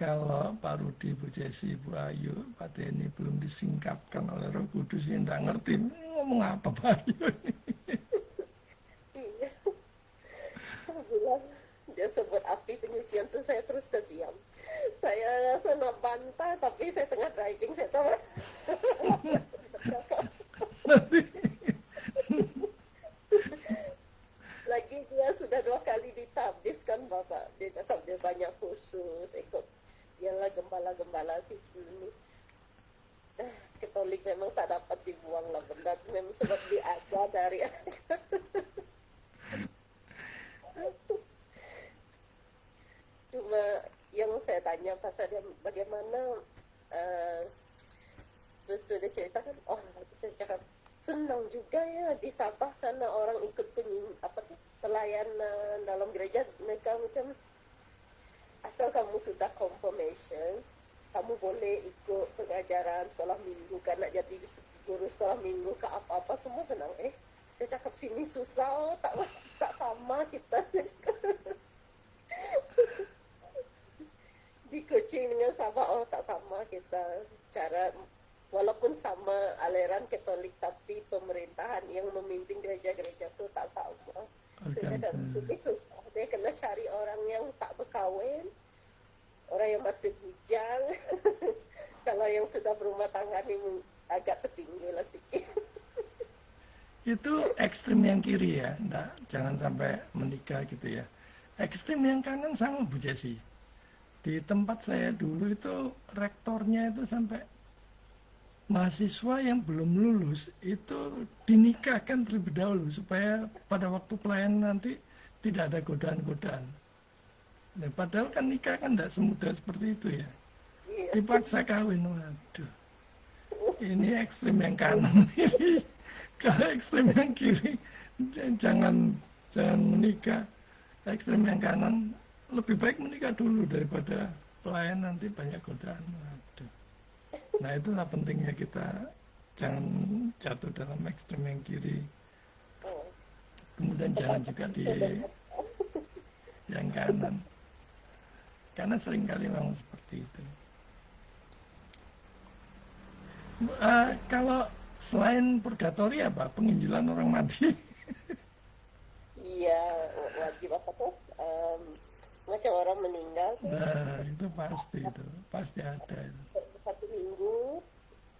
kalau Pak Rudi, Bu Jesi, Bu Ayu, Pak Denny belum disingkapkan oleh Roh Kudus, ya tidak ngerti ngomong apa Pak Ayu ini. Iya. Bilang dia sebut api penyucian tuh, saya terus terdiam. Saya rasa nak bantah, tapi saya tengah driving, saya tahu. Lagi dia sudah 2 kali ditabiskan Bapak. Dia cakap dia banyak khusus, ikut dialah gembala-gembala sini. Katolik memang tak dapat dibuang lah benda tu, memang sebab diajar dari Cuma yang saya tanya pasal dia bagaimana, terus dia ceritakan, saya cakap senang juga ya di Sabah sana orang ikut pelayanan dalam gereja. Mereka macam, asal kamu sudah confirmation, kamu boleh ikut pengajaran sekolah minggu, kan nak jadi guru sekolah minggu ke apa-apa semua senang. Saya cakap sini susah, tak sama kita. Di Kuching dengan Sabah, tak sama kita cara. Walaupun sama aliran Katolik, tapi pemerintahan yang memimpin gereja-gereja itu tak sama. Dia kena cari orang yang tak berkahwin, orang yang masih bujang. Kalau yang sudah berumah tangga ni agak tertinggi lah sikit. Itu ekstrim yang kiri ya, jangan sampai menikah gitu ya. Ekstrim yang kanan sama Bu Jesi. Di tempat saya dulu itu rektornya itu sampai mahasiswa yang belum lulus itu dinikahkan terlebih dahulu supaya pada waktu pelayanan nanti tidak ada godaan-godaan. Nah, padahal kan nikah kan tidak semudah seperti itu ya. Dipaksa kawin, waduh. Ini ekstrim yang kanan. Kalau ekstrim yang kiri, jangan menikah. Ekstrim yang kanan, lebih baik menikah dulu daripada pelayanan nanti banyak godaan. Waduh. Nah itulah pentingnya kita jangan jatuh dalam ekstrem yang kiri. Kemudian jangan juga di yang kanan. Karena seringkali memang seperti itu. Kalau selain purgatori apa? Penginjilan orang mati? Iya, wajib apa tuh? Macam orang meninggal. Nah itu pasti ada itu. 1 minggu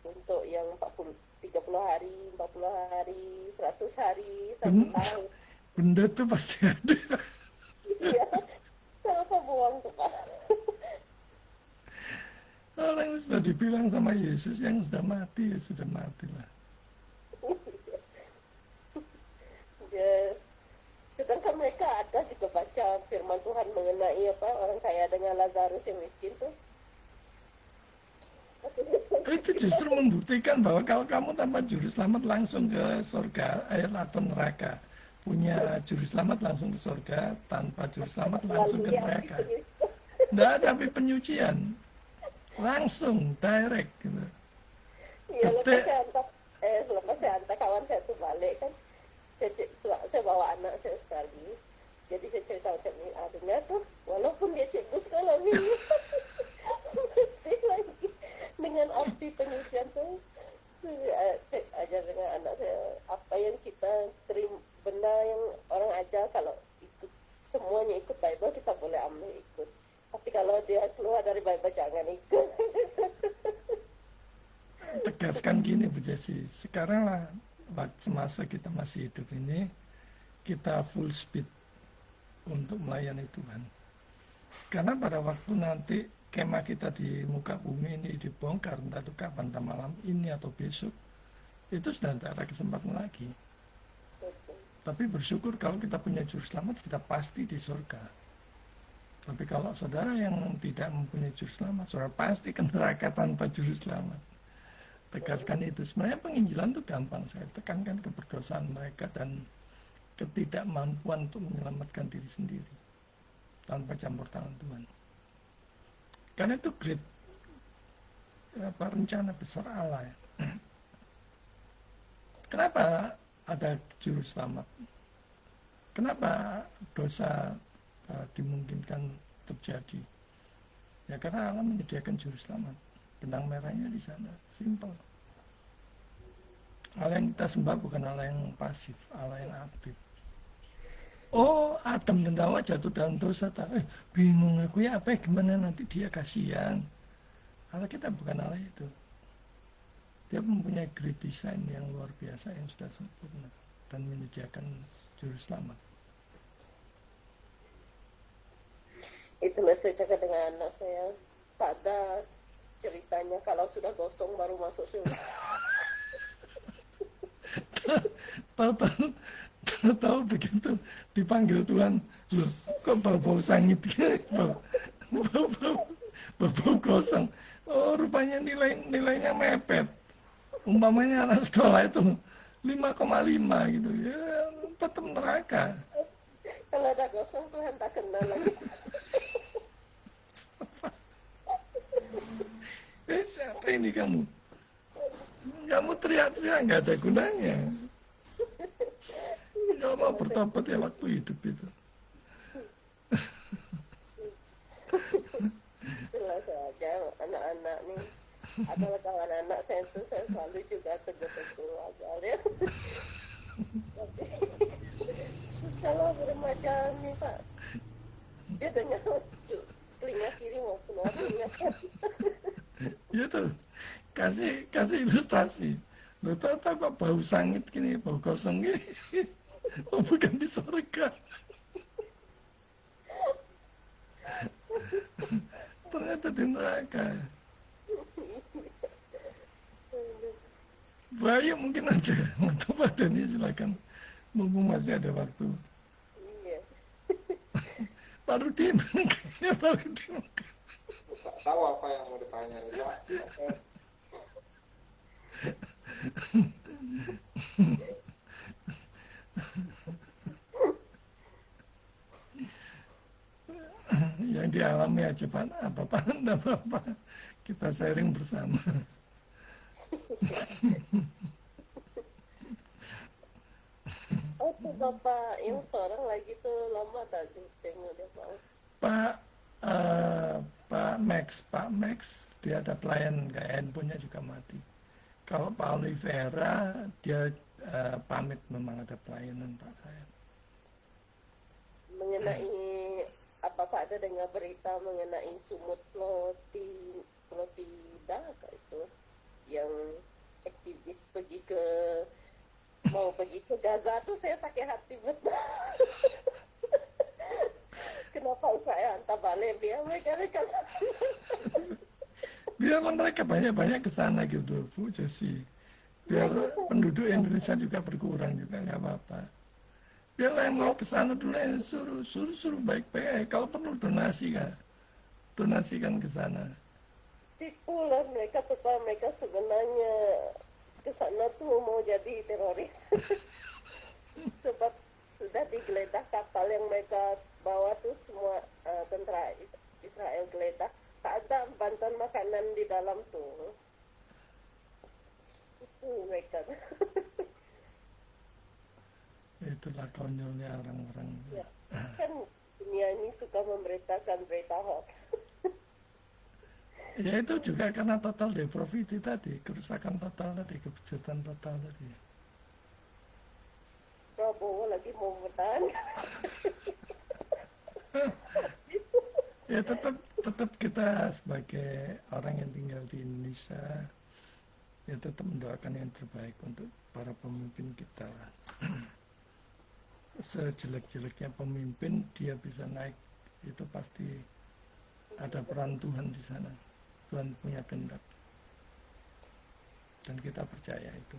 untuk yang 30 hari, 40 hari, 100 hari, 1 tahun. Benda itu pasti ada. Iya. Kenapa buang tuh Pak? Orang yang sudah dibilang sama Yesus, yang sudah mati ya sudah matilah. Ya, sedangkan mereka ada juga baca firman Tuhan mengenai orang kaya dengan Lazarus yang miskin tuh. Itu justru membuktikan bahwa kalau kamu tanpa juru selamat langsung ke surga atau neraka, punya juru selamat langsung ke surga, tanpa juru selamat langsung ke neraka. Tidak ada api penyucian, langsung direct gitu. Iya, lepas saya antar kawan saya tuh balik kan, saya bawa anak saya sekali, jadi saya cerita macam ni, dengar tuh, walaupun dia cikgu sekolah ni, masih lagi dengan api penyucian tuh, saya ajar dengan anak saya, apa yang kita terima, benda yang orang ajar, kalau ikut semuanya ikut Bible, kita boleh ambil ikut. Tapi kalau dia keluar dari Bible, jangan ikut. Tegaskan gini Bu Jesi, sekarang lah semasa kita masih hidup ini, kita full speed untuk melayani Tuhan. Karena pada waktu nanti kemah kita di muka bumi ini dibongkar, entah itu kapan, entah malam ini atau besok, itu sudah tidak ada kesempatan lagi. Tapi bersyukur kalau kita punya juru selamat, kita pasti di surga. Tapi kalau saudara yang tidak mempunyai juru selamat, saudara pasti ke neraka tanpa juru selamat. Tegaskan itu. Sebenarnya penginjilan itu gampang. Saya tekankan keberdosaan mereka dan ketidakmampuan untuk menyelamatkan diri sendiri tanpa campur tangan Tuhan. Karena itu great rencana besar Allah ya. Kenapa ada juru selamat? Kenapa dosa dimungkinkan terjadi? Ya karena Allah menyediakan juru selamat. Benang merahnya di sana, simple. Allah yang kita sembah bukan Allah yang pasif, Allah yang aktif. Oh, Adam dan Hawa jatuh dalam dosa, bingung aku ya apa gimana nanti dia kasihan. Allah kita bukan Allah itu. Dia mempunyai great design yang luar biasa yang sudah sempurna dan menyediakan juru selamat. Itulah saya cakap dengan anak saya, tak ada ceritanya kalau sudah gosong baru masuk surga. Tahu begitu dipanggil Tuhan, loh kok bau-bau sangit gitu, bau kosong. Oh rupanya nilainya mepet. Umpamanya anak sekolah itu 5,5 gitu ya, tetap neraka. Kalau ada gosong Tuhan tak kenal lagi. Siapa ini kamu? Kamu teriak-teriak nggak ada gunanya. Kalau mau bertobat ya waktu hidup itu. Itulah saja anak-anak nih. Adalah kawan anak saya itu saya selalu juga tegur-tegur ajarnya. Kalau remaja nih Pak, dia dengar telinga kiri maupun telinga kanan. Ya tuh, kasih ilustrasi. Lo tahu kok bau sangit gini, bau kosong gini. Oh bukan di surga. Ternyata di neraka. Bahaya mungkin aja. Untuk pada ini silakan. Mumpung masih ada waktu. Iya. Baru di kayaknya baru di Tak tahu apa yang mau ditanya nih Pak. Yang dialami aja Pak, apa-apa, kita sharing bersama. Oh tuh Bapak yang seorang lagi tuh lama tak tengok dia Pak. Pak Max, dia ada pelayan kayak handphonenya juga mati. Kalau Pak Olivera, dia pamit memang ada pelayanan Pak saya. Mengenai apa Pak ada dengar berita mengenai sumut Florida itu yang aktivis mau pergi ke Gaza tuh saya sakit hati betul. Kenapa Israel hantar balik dia mereka biarlah mereka banyak-banyak ke sana gitu, Bu Jesi. Biar penduduk Indonesia juga berkurang juga nggak apa-apa. Biarlah yang mau ke sana dulu, suruh baik-baik. Kalau perlu donasi kan, donasikan ke sana. Tipu lah mereka, supaya mereka sebenarnya ke sana tuh mau jadi teroris. Sebab sudah digeledah kapal yang mereka bawa tuh semua tentara Israel geledah. Tak ada bantuan makanan di dalam tuh. Itu mereka. Itulah konyolnya orang-orang. Ya, kan dunia ini suka memberitakan berita hoax. Ya itu juga karena total depravity tadi, kerusakan total tadi, kebejatan total tadi. Prabowo lagi mau bertahan. Ya tetap kita sebagai orang yang tinggal di Indonesia, ya tetap mendoakan yang terbaik untuk para pemimpin kita. Sejelek-jeleknya pemimpin, dia bisa naik, itu pasti ada peran Tuhan di sana. Tuhan punya kehendak. Dan kita percaya itu.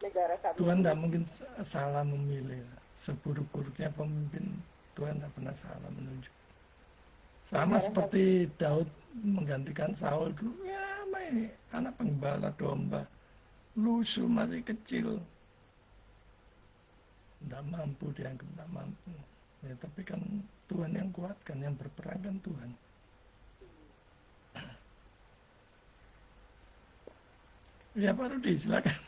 Negara kami. Tuhan tidak mungkin salah memilih. Seburuk-buruknya pemimpin, Tuhan tidak pernah salah menunjuk. Sama seperti Daud menggantikan Saul dulu. Ya, apa ini? Anak penggembala domba. Lusuh, masih kecil. Tidak mampu, dianggap tidak mampu. Ya, tapi kan Tuhan yang kuatkan, yang berperang kan Tuhan. Ya Pak Rudi, silakan.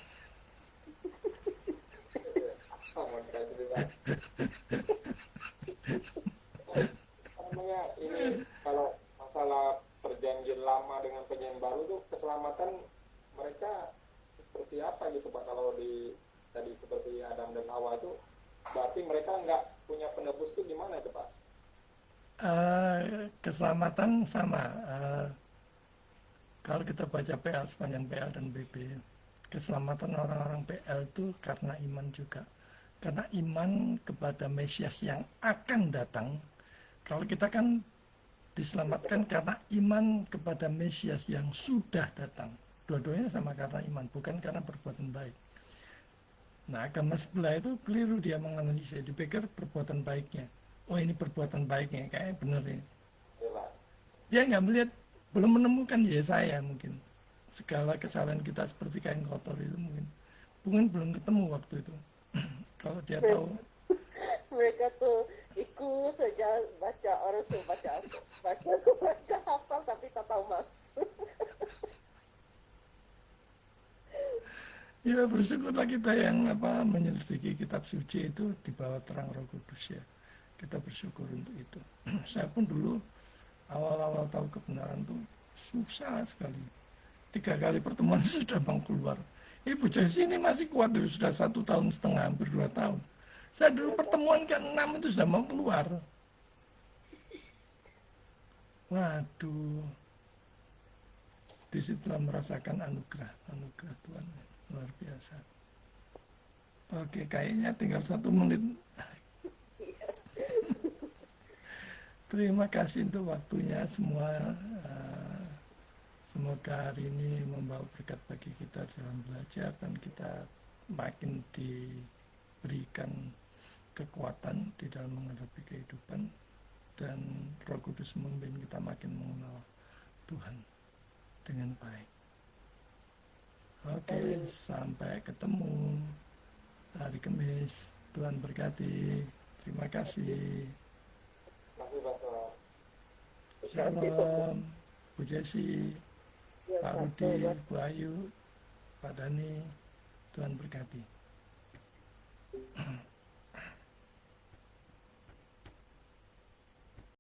Namanya ini kalau masalah perjanjian lama dengan perjanjian baru itu keselamatan mereka seperti apa gitu Pak? Kalau di tadi seperti Adam dan Hawa itu berarti mereka nggak punya penebus itu gimana itu Pak? Keselamatan sama. Kalau kita baca PL sepanjang PL dan BB, keselamatan orang-orang PL itu karena iman juga. Karena iman kepada Mesias yang akan datang. Kalau kita kan diselamatkan karena iman kepada Mesias yang sudah datang. Dua-duanya sama karena iman, bukan karena perbuatan baik. Nah, agama sebelah itu keliru dia menganalisa. Dipikir perbuatan baiknya. Oh, ini perbuatan baiknya, kayaknya benar ini. Dia nggak melihat, belum menemukan Yesaya mungkin. Segala kesalahan kita seperti kain kotor itu mungkin belum ketemu waktu itu. Kalau dia tahu. Mereka tuh ikut saja baca orang tuh baca hafal tapi tak tahu maksud. Ya bersyukurlah kita yang menyelidiki kitab suci itu di bawah terang Roh Kudus ya. Kita bersyukur untuk itu. Saya pun dulu awal-awal tahu kebenaran tuh susah sekali. 3 kali pertemuan sudah mau keluar. Ibu Jesi ini masih kuat dulu, sudah 1,5 tahun, hampir 2 tahun. Saya dulu pertemuan ke-6 itu sudah mau keluar. Waduh. Disitulah merasakan anugerah Tuhan. Luar biasa. Oke, kayaknya tinggal 1 menit. Terima kasih untuk waktunya semua. Semoga hari ini membawa berkat bagi kita dalam belajar dan kita makin diberikan kekuatan di dalam menghadapi kehidupan dan Roh Kudus memimpin kita makin mengenal Tuhan dengan baik. Oke, sampai ketemu hari Kamis. Tuhan berkati. Terima kasih. Shalom, Bu Jesi, Pak Rudi, Bu Ayu, Pak Dani. Tuhan berkati.